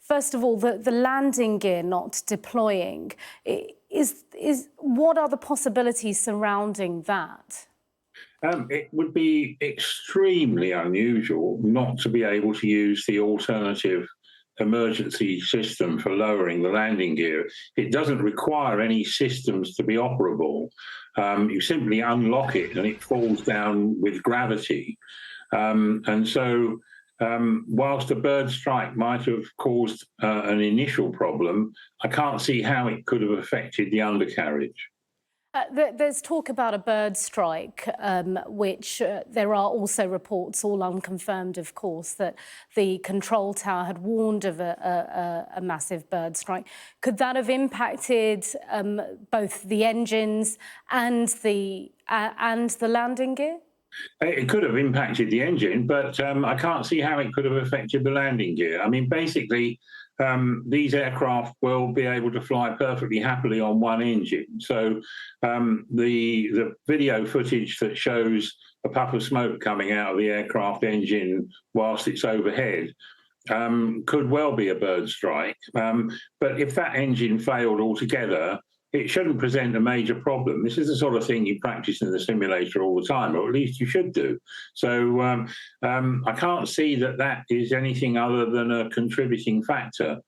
First of all, the landing gear not deploying, what are the possibilities surrounding that? It would be extremely unusual not to be able to use the alternative emergency system for lowering the landing gear. It doesn't require any systems to be operable. You simply unlock it and it falls down with gravity. Whilst a bird strike might have caused an initial problem, I can't see how it could have affected the undercarriage. There's talk about a bird strike, which there are also reports, all unconfirmed, of course, that the control tower had warned of a massive bird strike. Could that have impacted both the engines and the landing gear? It could have impacted the engine, but I can't see how it could have affected the landing gear. I mean, basically, these aircraft will be able to fly perfectly happily on one engine. So the video footage that shows a puff of smoke coming out of the aircraft engine whilst it's overhead could well be a bird strike. But if that engine failed altogether, it shouldn't present a major problem. This is the sort of thing you practice in the simulator all the time, or at least you should do. So I can't see that that is anything other than a contributing factor.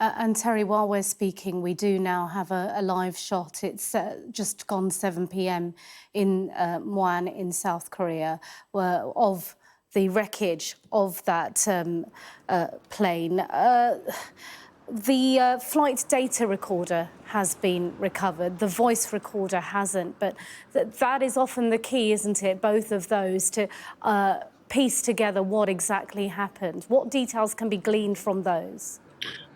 And Terry, while we're speaking, we do now have a live shot. It's just gone 7 p.m. in Muan in South Korea, of the wreckage of that plane. The flight data recorder has been recovered. The voice recorder hasn't, but that is often the key, isn't it? Both of those to piece together what exactly happened. What details can be gleaned from those?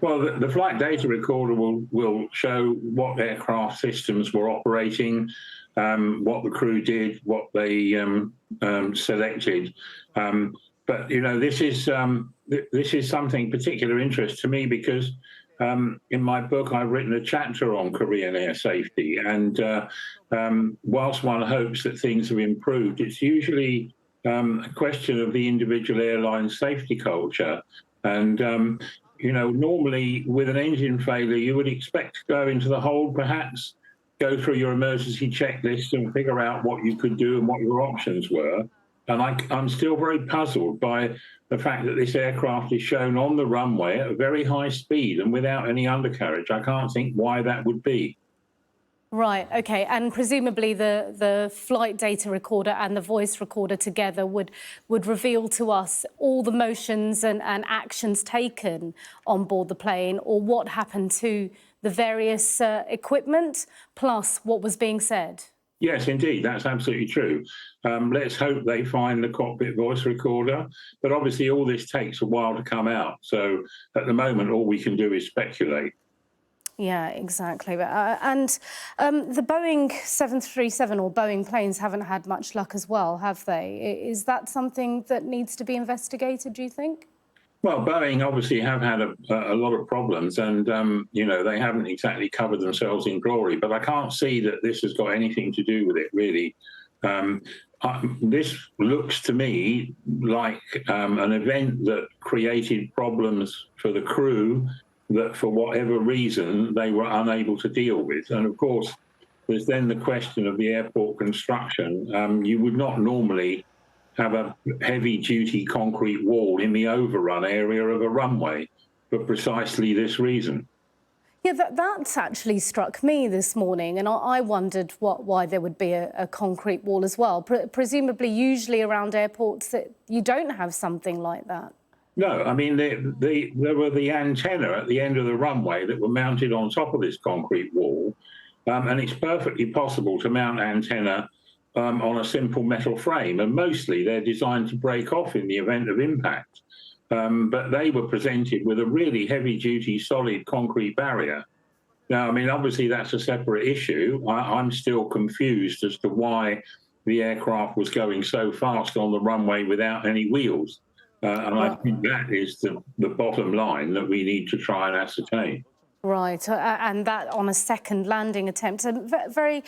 Well, the flight data recorder will show what aircraft systems were operating, what the crew did, what they selected. But you know, this is something particular interest to me because in my book I've written a chapter on Korean air safety, and whilst one hopes that things have improved, it's usually a question of the individual airline safety culture. And you know, normally with an engine failure, you would expect to go into the hold, perhaps go through your emergency checklist and figure out what you could do and what your options were. And I'm still very puzzled by the fact that this aircraft is shown on the runway at a very high speed and without any undercarriage. I can't think why that would be. Right, OK. And presumably the flight data recorder and the voice recorder together would reveal to us all the motions and actions taken on board the plane, or what happened to the various equipment, plus what was being said. Yes, indeed, that's absolutely true. Let's hope they find the cockpit voice recorder. But obviously all this takes a while to come out. So at the moment, all we can do is speculate. Yeah, exactly. And the Boeing 737 or Boeing planes haven't had much luck as well, have they? Is that something that needs to be investigated, do you think? Well, Boeing obviously have had a lot of problems, and you know, they haven't exactly covered themselves in glory. But I can't see that this has got anything to do with it, really. This looks to me like an event that created problems for the crew that, for whatever reason, they were unable to deal with. And of course, there's then the question of the airport construction. You would not normally have a heavy-duty concrete wall in the overrun area of a runway for precisely this reason. Yeah, that's actually struck me this morning, and I wondered why there would be a concrete wall as well. Presumably, usually around airports, you don't have something like that. No, I mean, there were the antenna at the end of the runway that were mounted on top of this concrete wall, and it's perfectly possible to mount antenna on a simple metal frame, and mostly they're designed to break off in the event of impact. But they were presented with a really heavy-duty, solid concrete barrier. Now, I mean, obviously that's a separate issue. I'm still confused as to why the aircraft was going so fast on the runway without any wheels. And I think that is the bottom line that we need to try and ascertain. Right, and that on a second landing attempt. Very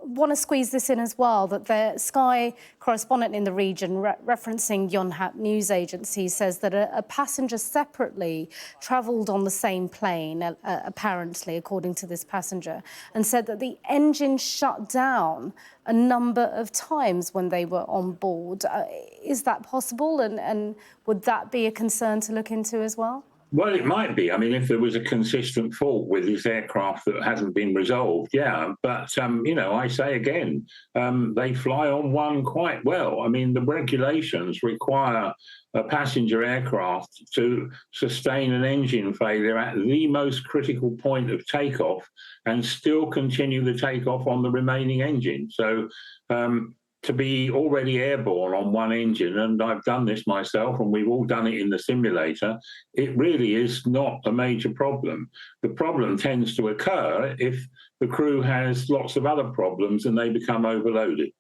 want to squeeze this in as well, that the Sky correspondent in the region, referencing Yonhap news agency, says that a passenger separately travelled on the same plane, apparently, according to this passenger, and said that the engine shut down a number of times when they were on board. Is that possible? And would that be a concern to look into as well? Well, it might be. I mean, if there was a consistent fault with this aircraft that hasn't been resolved, yeah. But, you know, I say again, they fly on one quite well. I mean, the regulations require a passenger aircraft to sustain an engine failure at the most critical point of takeoff and still continue the takeoff on the remaining engine. So, to be already airborne on one engine, and I've done this myself, and we've all done it in the simulator, it really is not a major problem. The problem tends to occur if the crew has lots of other problems and they become overloaded.